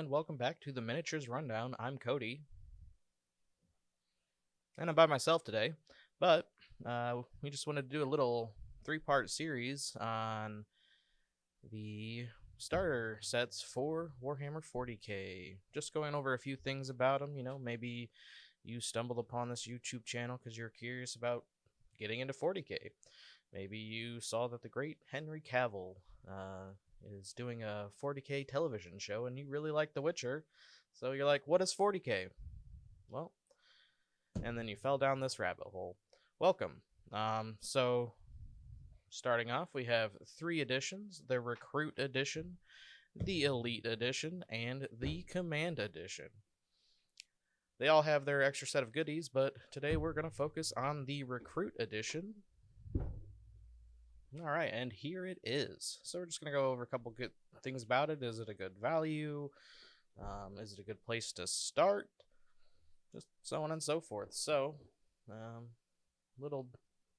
and welcome back to the Miniatures Rundown. I'm Cody, and I'm by myself today, but we just wanted to do a little three-part series on the starter sets for Warhammer 40k. Just going over a few things about them. Maybe you stumbled upon this YouTube channel because you're curious about getting into 40k. Maybe you saw that the great Henry Cavill is doing a 40k television show and you really like The Witcher, so you're like, what is 40k? Well, and then you fell down this rabbit hole. Welcome. So starting off, we have 3 editions: the Recruit Edition, the Elite Edition, and the Command Edition. They all have their extra set of goodies, but today we're going to focus on the Recruit Edition. All right, and here it is. So we're just going to go over a couple good things about it. Is it a good value? Is it a good place to start? Just so on and so forth. So, little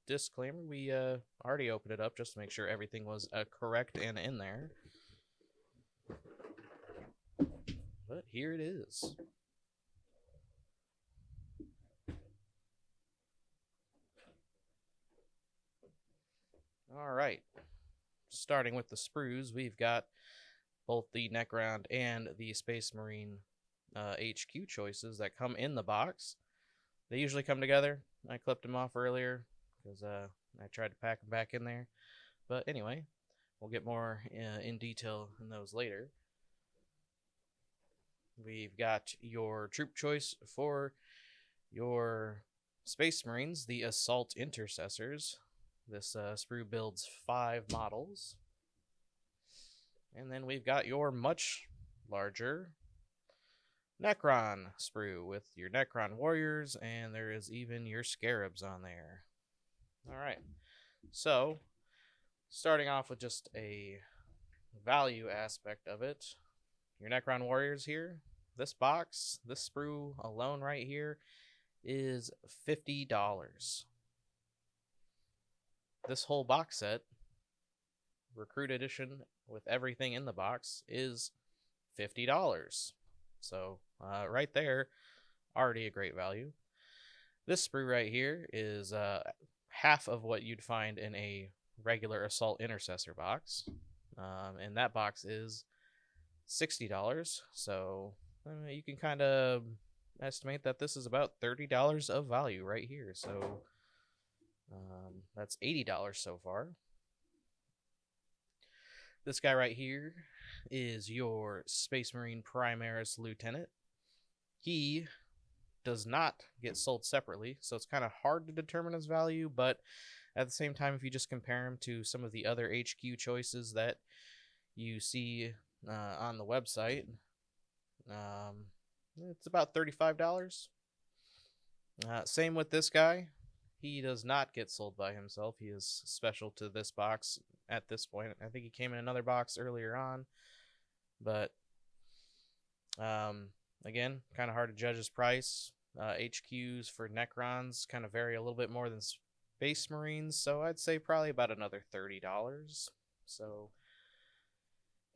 disclaimer, we already opened it up just to make sure everything was correct and in there. But here it is. All right, starting with the sprues, we've got both the Necron and the Space Marine HQ choices that come in the box. They usually come together. I clipped them off earlier because I tried to pack them back in there. But anyway, we'll get more in detail in those later. We've got your troop choice for your Space Marines, the Assault Intercessors. This sprue builds 5 models. And then we've got your much larger Necron sprue with your Necron Warriors, and there is even your Scarabs on there. Alright, so starting off with just a value aspect of it, your Necron Warriors here, this box, this sprue alone right here, is $50. This whole box set, Recruit Edition with everything in the box, is $50. So right there, already a great value. This sprue right here is half of what you'd find in a regular Assault Intercessor box. And that box is $60. So you can kind of estimate that this is about $30 of value right here. So that's $80 so far. This guy right here is your Space Marine Primaris Lieutenant. He does not get sold separately, so it's kind of hard to determine his value, but at the same time, if you just compare him to some of the other HQ choices that you see on the website, it's about $35. Same with this guy. He does not get sold by himself. He is special to this box at this point. I think he came in another box earlier on, but again, kind of hard to judge his price. HQs for Necrons kind of vary a little bit more than Space Marines, so I'd say probably about another $30. So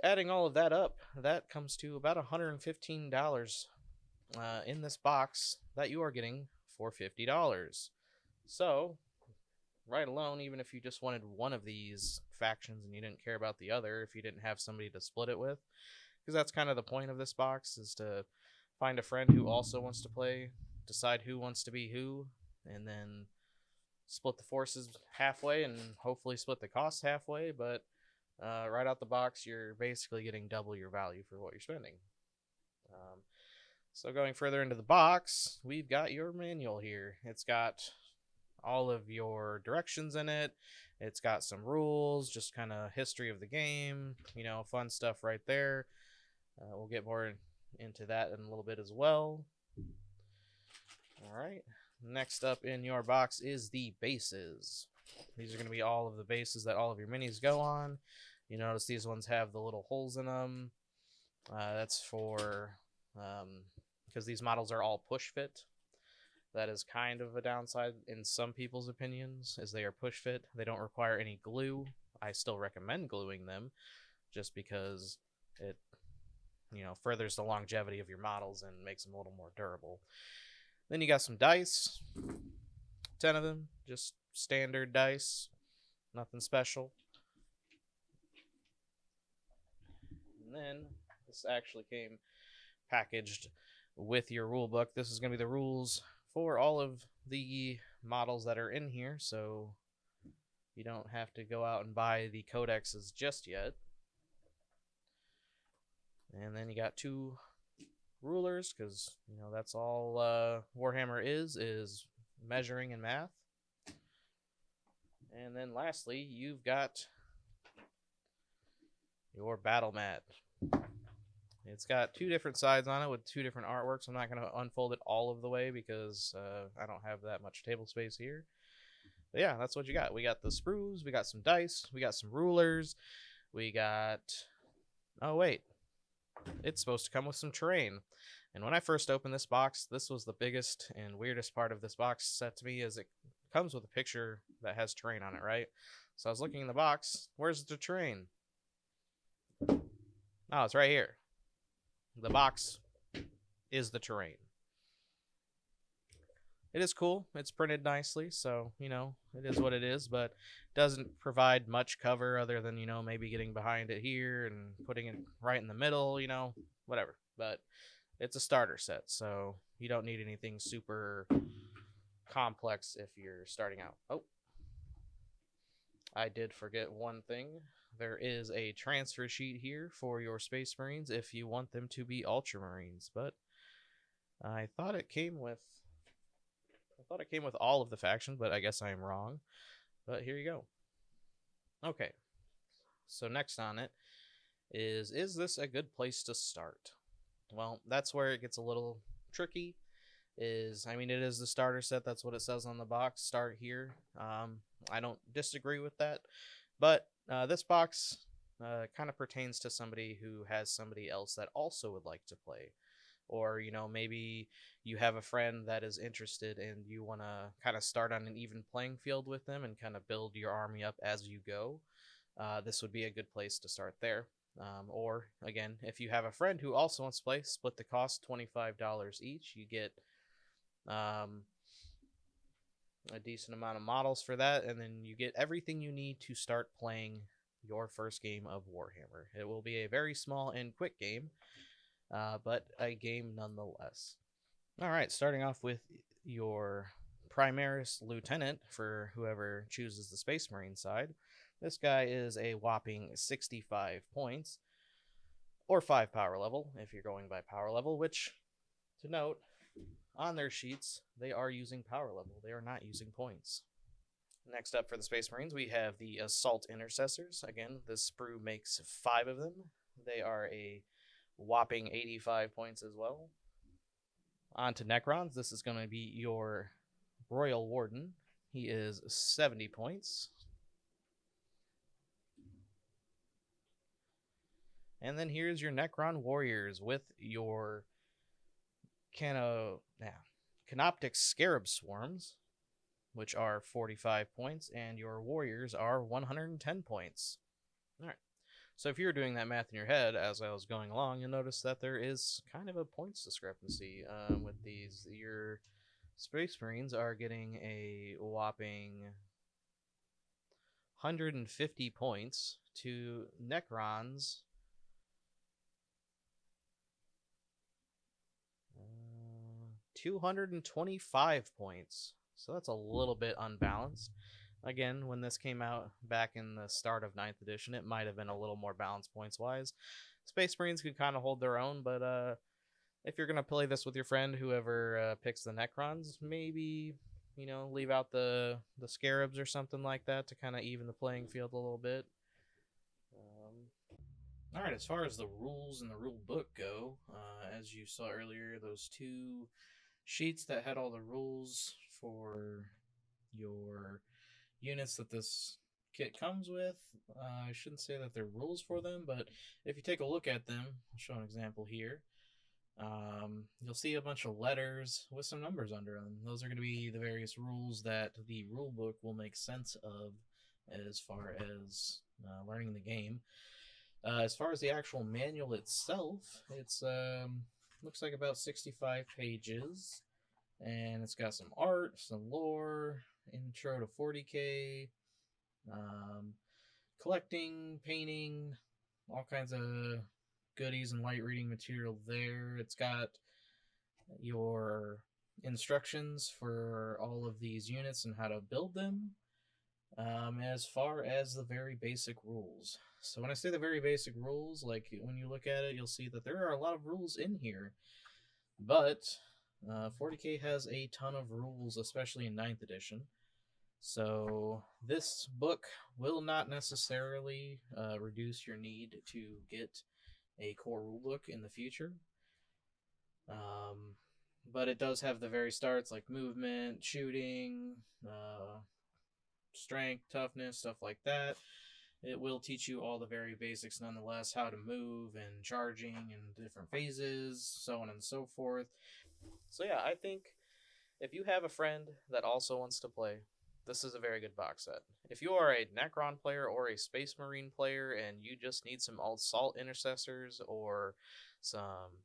adding all of that up, that comes to about $115 in this box that you are getting for $50. So, right alone, even if you just wanted one of these factions and you didn't care about the other, if you didn't have somebody to split it with, because that's kind of the point of this box, is to find a friend who also wants to play, decide who wants to be who, and then split the forces halfway and hopefully split the costs halfway, but right out the box, you're basically getting double your value for what you're spending. So going further into the box, we've got your manual here. It's got all of your directions in it. It's got some rules, just kind of history of the game, fun stuff right there. We'll get more into that in a little bit as well. All right, next up in your box is the bases. These are going to be all of the bases that all of your minis go on. You notice these ones have the little holes in them. That's for because these models are all push fit. That is kind of a downside in some people's opinions, as they are push fit. They don't require any glue. I still recommend gluing them, just because it you know, furthers the longevity of your models and makes them a little more durable. Then you got some dice, 10 of them, just standard dice, nothing special. And then this actually came packaged with your rule book. This is going to be the rules for all of the models that are in here, so you don't have to go out and buy the codexes just yet. And then you got 2 rulers, because, you know, that's all Warhammer is measuring and math. And then lastly, you've got your battle mat. It's got 2 different sides on it with 2 different artworks. I'm not going to unfold it all of the way because I don't have that much table space here. But yeah, that's what you got. We got the sprues, we got some dice, we got some rulers, we got... Oh, wait. It's supposed to come with some terrain. And when I first opened this box, this was the biggest and weirdest part of this box set to me, is it comes with a picture that has terrain on it, right? So I was looking in the box. Where's the terrain? Oh, it's right here. The box is the terrain. It is cool. It's printed nicely, so, you know, it is what it is, but doesn't provide much cover other than, you know, maybe getting behind it here and putting it right in the middle, you know, whatever. But it's a starter set, so you don't need anything super complex if you're starting out. Oh, I did forget one thing. There is a transfer sheet here for your Space Marines if you want them to be Ultramarines, but I thought it came with all of the factions, but I guess I am wrong. But here you go. Okay. So next on it is this a good place to start? Well, that's where it gets a little tricky. I mean, it is the starter set. That's what it says on the box. Start here. I don't disagree with that. But this box kind of pertains to somebody who has somebody else that also would like to play. Or, you know, maybe you have a friend that is interested and you want to kind of start on an even playing field with them and kind of build your army up as you go. This would be a good place to start there. Or, again, if you have a friend who also wants to play, split the cost, $25 each. You get a decent amount of models for that, and then you get everything you need to start playing your first game of Warhammer. It will be a very small and quick game, but a game nonetheless. All right, starting off with your Primaris Lieutenant for whoever chooses the Space Marine side. This guy is a whopping 65 points, or 5 power level if you're going by power level, which, to note, on their sheets, they are using power level. They are not using points. Next up for the Space Marines, we have the Assault Intercessors. Again, this sprue makes 5 of them. They are a whopping 85 points as well. On to Necrons. This is going to be your Royal Warden. He is 70 points. And then here's your Necron Warriors with your Canoptic Scarab Swarms, which are 45 points, and your Warriors are 110 points. All right. So if you were doing that math in your head as I was going along, you'll notice that there is kind of a points discrepancy with these. Your Space Marines are getting a whopping 150 points to Necrons 225 points. So that's a little bit unbalanced. Again, when this came out back in the start of 9th edition, it might have been a little more balanced points-wise. Space Marines could kind of hold their own, but if you're going to play this with your friend, whoever picks the Necrons, maybe, you know, leave out the Scarabs or something like that to kind of even the playing field a little bit. All right, as far as the rules and the rule book go, as you saw earlier, those 2 sheets that had all the rules for your units that this kit comes with. I shouldn't say that they're rules for them, but if you take a look at them, I'll show an example here. You'll see a bunch of letters with some numbers under them. Those are going to be the various rules that the rule book will make sense of as far as learning the game. As far as the actual manual itself, it's looks like about 65 pages, and it's got some art, some lore, intro to 40k, um, collecting, painting, all kinds of goodies and light reading material there. It's got your instructions for all of these units and how to build them, as far as the very basic rules. So when I say the very basic rules, like when you look at it, you'll see that there are a lot of rules in here, but 40k has a ton of rules, especially in 9th edition. So this book will not necessarily reduce your need to get a core rulebook in the future. But it does have the very starts like movement, shooting, strength, toughness, stuff like that. It will teach you all the very basics nonetheless, how to move and charging and different phases, so on and so forth. So yeah, I think if you have a friend that also wants to play, this is a very good box set. If you are a Necron player or a Space Marine player and you just need some Assault Intercessors or some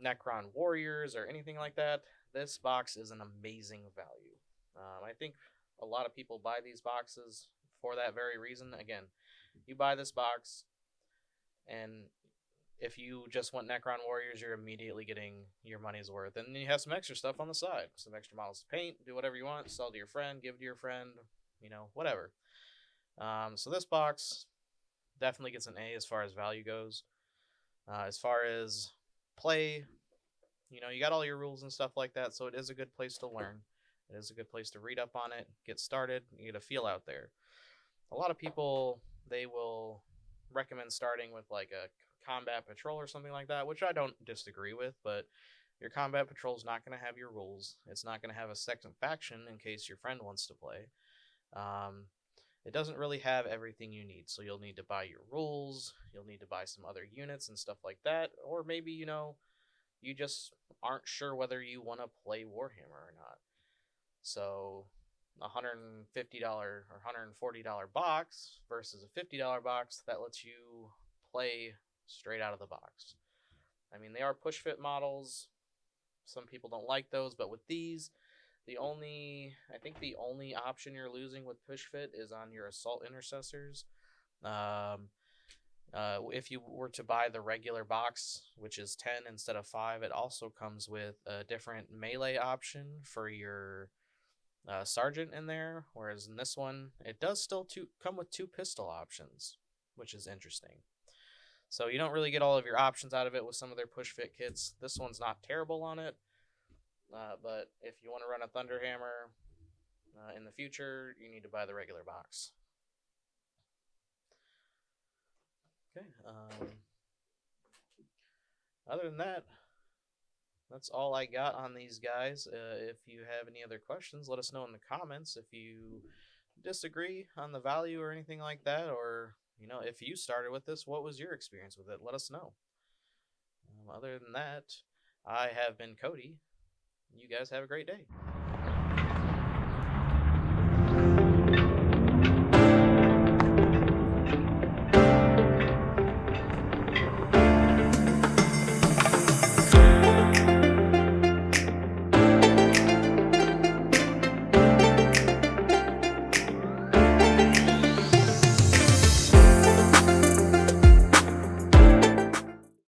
Necron Warriors or anything like that, this box is an amazing value. I think a lot of people buy these boxes for that very reason. Again, you buy this box, and if you just want Necron Warriors, you're immediately getting your money's worth. And then you have some extra stuff on the side, some extra models to paint, do whatever you want, sell to your friend, give to your friend, whatever. So this box definitely gets an A as far as value goes. As far as play, you got all your rules and stuff like that, so it is a good place to learn. It is a good place to read up on it, get started, you get a feel out there. A lot of people, they will recommend starting with like a combat patrol or something like that, which I don't disagree with, but your combat patrol is not going to have your rules. It's not going to have a second faction in case your friend wants to play. It doesn't really have everything you need, so you'll need to buy your rules, you'll need to buy some other units and stuff like that, or maybe, you just aren't sure whether you want to play Warhammer or not. So $150 or $140 box versus a $50 box that lets you play straight out of the box. I mean, they are push fit models. Some people don't like those, but with these, I think the only option you're losing with push fit is on your Assault Intercessors. If you were to buy the regular box, which is 10 instead of 5, it also comes with a different melee option for your sergeant in there, whereas in this one, it does still come with 2 pistol options, which is interesting. So you don't really get all of your options out of it with some of their push fit kits. This one's not terrible on it, but if you want to run a Thunderhammer in the future, you need to buy the regular box. Okay. Other than that, that's all I got on these guys. If you have any other questions, let us know in the comments. If you disagree on the value or anything like that, or if you started with this, what was your experience with it? Let us know. Other than that, I have been Cody. You guys have a great day.